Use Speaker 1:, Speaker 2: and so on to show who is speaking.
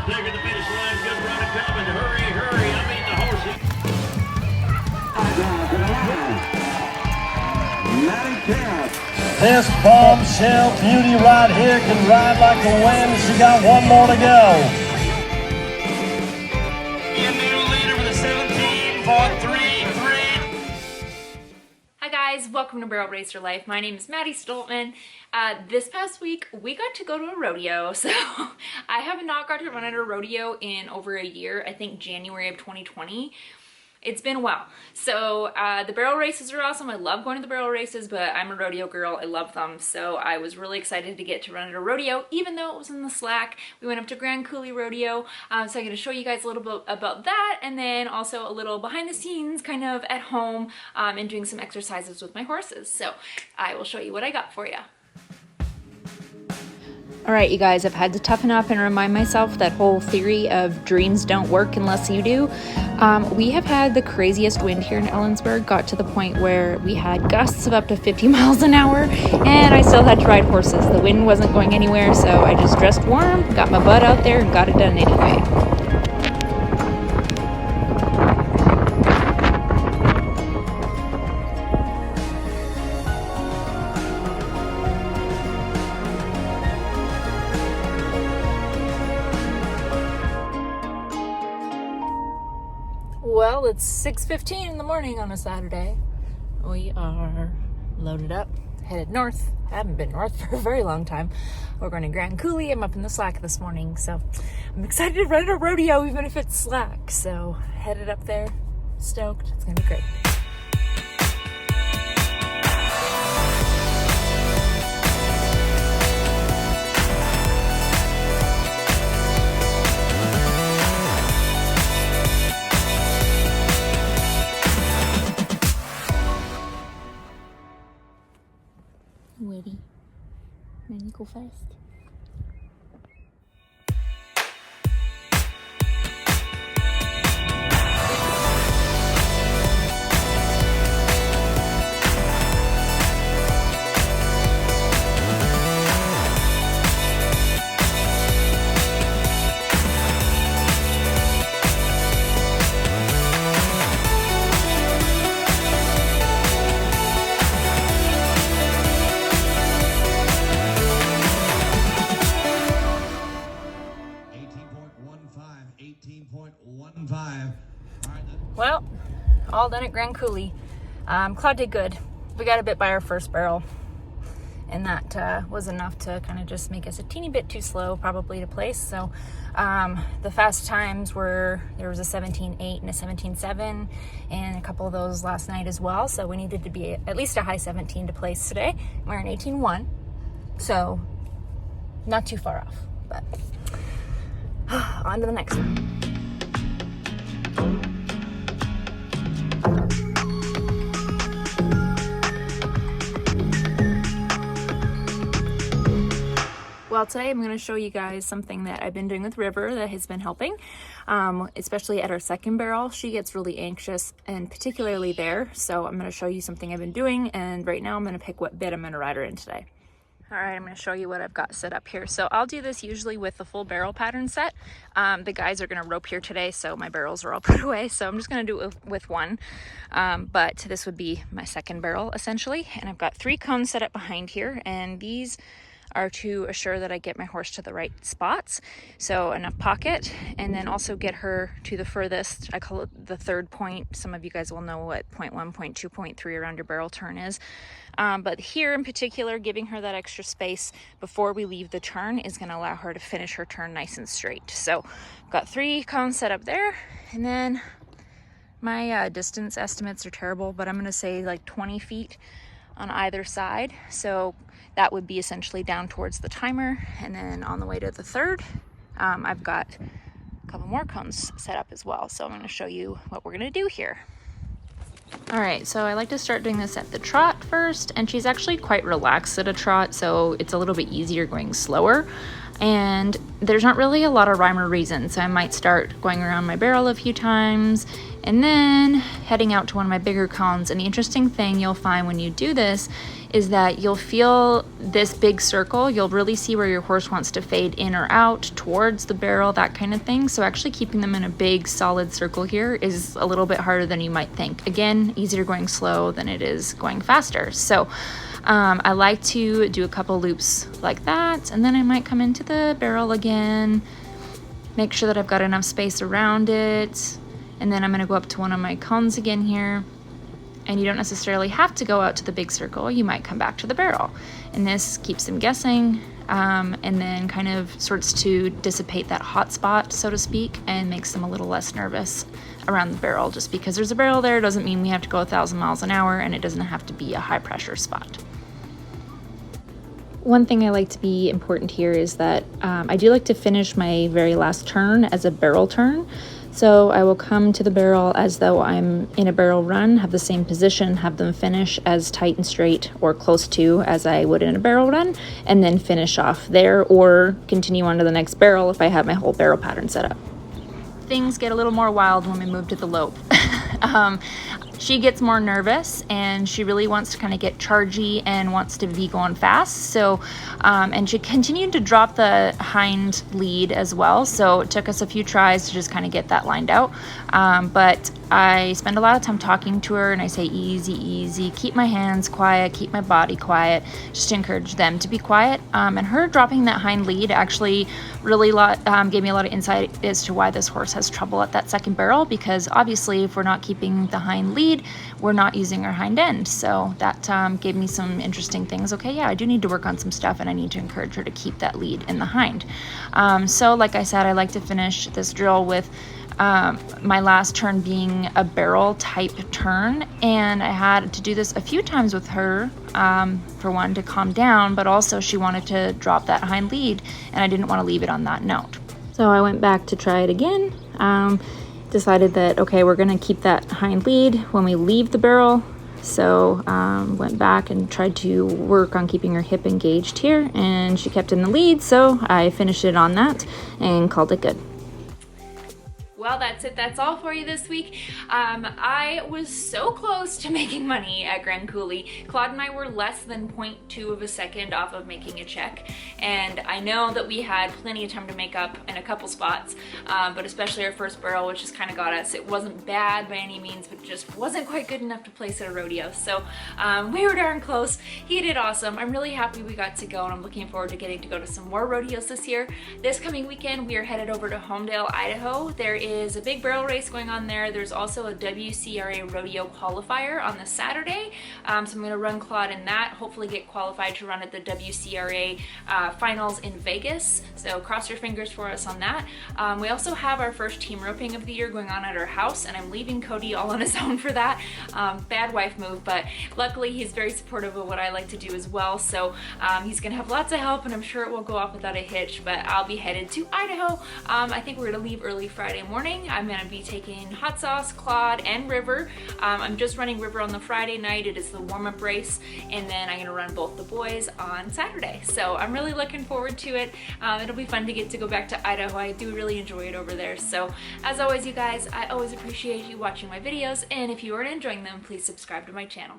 Speaker 1: clear to the finish line. Good run coming. Hurry, hurry. I mean the horse.
Speaker 2: This bombshell beauty right here can ride like the wind. She got one more to go.
Speaker 1: In new leader with a 17.33.
Speaker 3: Hi guys, welcome to Barrel Racer Life. My name is Maddi-Stoltman. This past week we got to go to a rodeo, so I have not got to run at a rodeo in over a year. I think January of 2020. It's been a while. So the barrel races are awesome. I love going to the barrel races, but I'm a rodeo girl. I love them. So I was really excited to get to run at a rodeo, even though it was in the slack. We went up to Coulee Rodeo. So I'm going to show you guys a little bit about that, and then also a little behind the scenes kind of at home and doing some exercises with my horses. So I will show you what I got for you. All right, you guys, I've had to toughen up and remind myself that whole theory of dreams don't work unless you do. We have had the craziest wind here in Ellensburg, got to the point where we had gusts of up to 50 miles an hour, and I still had to ride horses. The wind wasn't going anywhere, so I just dressed warm, got my butt out there, and got it done anyway. Well, it's 6:15 in the morning on a Saturday. We are loaded up, headed north. Haven't been north for a very long time. We're going to Coulee. I'm up in the slack this morning, so I'm excited to run a rodeo even if it's slack. So headed up there, stoked. It's going to be great. Witty. Then you go fast. Well, all done at Coulee. Claude did good. We got a bit by our first barrel, and that was enough to kind of just make us a teeny bit too slow probably to place. So the fast times were, there was a 17.8 and a 17.7 and a couple of those last night as well. So we needed to be at least a high 17 to place today. We're an 18.1, so not too far off, but on to the next one. Well, today I'm going to show you guys something that I've been doing with River that has been helping, especially at our second barrel. She gets really anxious, and particularly there, so I'm going to show you something I've been doing, and right now I'm going to pick what bit I'm going to ride her in today. All right, I'm going to show you what I've got set up here. So I'll do this usually with the full barrel pattern set. The guys are going to rope here today, so my barrels are all put away, so I'm just going to do it with one. But this would be my second barrel, essentially, and I've got 3 cones set up behind here, and these are to assure that I get my horse to the right spots, so enough pocket, and then also get her to the furthest, I call it the third point. Some of you guys will know what point 1, point 2, point 3 around your barrel turn is, but here in particular, giving her that extra space before we leave the turn is going to allow her to finish her turn nice and straight. So I've got 3 cones set up there, and then my distance estimates are terrible, but I'm going to say like 20 feet on either side, so that would be essentially down towards the timer. And then on the way to the third, I've got a couple more cones set up as well, so I'm going to show you what we're going to do here. All right, so I like to start doing this at the trot first, and she's actually quite relaxed at a trot, so it's a little bit easier going slower. And there's not really a lot of rhyme or reason, so I might start going around my barrel a few times and then heading out to one of my bigger cones. And the interesting thing you'll find when you do this is that you'll feel this big circle. You'll really see where your horse wants to fade in or out towards the barrel, that kind of thing. So actually keeping them in a big solid circle here is a little bit harder than you might think. Again, easier going slow than it is going faster. So I like to do a couple loops like that, and then I might come into the barrel again, make sure that I've got enough space around it, and then I'm going to go up to one of my cones again here. And you don't necessarily have to go out to the big circle. You might come back to the barrel, and this keeps them guessing, and then kind of starts to dissipate that hot spot, so to speak, and makes them a little less nervous around the barrel. Just because there's a barrel there doesn't mean we have to go 1,000 miles an hour, and it doesn't have to be a high pressure spot. One thing I like to be important here is that I do like to finish my very last turn as a barrel turn. So I will come to the barrel as though I'm in a barrel run, have the same position, have them finish as tight and straight or close to as I would in a barrel run, and then finish off there or continue on to the next barrel if I have my whole barrel pattern set up. Things get a little more wild when we move to the lope. She gets more nervous and she really wants to kind of get chargy and wants to be going fast. So, and she continued to drop the hind lead as well. So it took us a few tries to just kind of get that lined out. But I spend a lot of time talking to her and I say, easy, easy, keep my hands quiet, keep my body quiet, just to encourage them to be quiet. And her dropping that hind lead actually really gave me a lot of insight as to why this horse has trouble at that second barrel, because obviously if we're not keeping the hind lead, we're not using our hind end. So that gave me some interesting things. Okay, yeah, I do need to work on some stuff and I need to encourage her to keep that lead in the hind. So like I said, I like to finish this drill with my last turn being a barrel type turn, and I had to do this a few times with her, for one, to calm down, but also she wanted to drop that hind lead and I didn't want to leave it on that note. So I went back to try it again. Decided that, okay, we're gonna keep that hind lead when we leave the barrel. So went back and tried to work on keeping her hip engaged here, and she kept in the lead, so I finished it on that and called it good. Well, that's it. That's all for you this week. I was so close to making money at Grand Coulee. Claude and I were less than 0.2 of a second off of making a check. And I know that we had plenty of time to make up in a couple spots, but especially our first barrel, which just kind of got us. It wasn't bad by any means, but just wasn't quite good enough to place at a rodeo. So we were darn close. He did awesome. I'm really happy we got to go, and I'm looking forward to getting to go to some more rodeos this year. This coming weekend, we are headed over to Homedale, Idaho. There is a big barrel race going on there. There's also a WCRA rodeo qualifier on the Saturday. So I'm going to run Claude in that, hopefully get qualified to run at the WCRA finals in Vegas. So cross your fingers for us on that. We also have our first team roping of the year going on at our house, and I'm leaving Cody all on his own for that. Bad wife move, but luckily he's very supportive of what I like to do as well. So he's going to have lots of help, and I'm sure it won't go off without a hitch, but I'll be headed to Idaho. I think we're going to leave early Friday morning. I'm going to be taking Hot Sauce, Claude, and River. I'm just running River on the Friday night. It is the warm-up race, and then I'm going to run both the boys on Saturday. So I'm really looking forward to it. It'll be fun to get to go back to Idaho. I do really enjoy it over there. So as always, you guys, I always appreciate you watching my videos, and if you are enjoying them, please subscribe to my channel.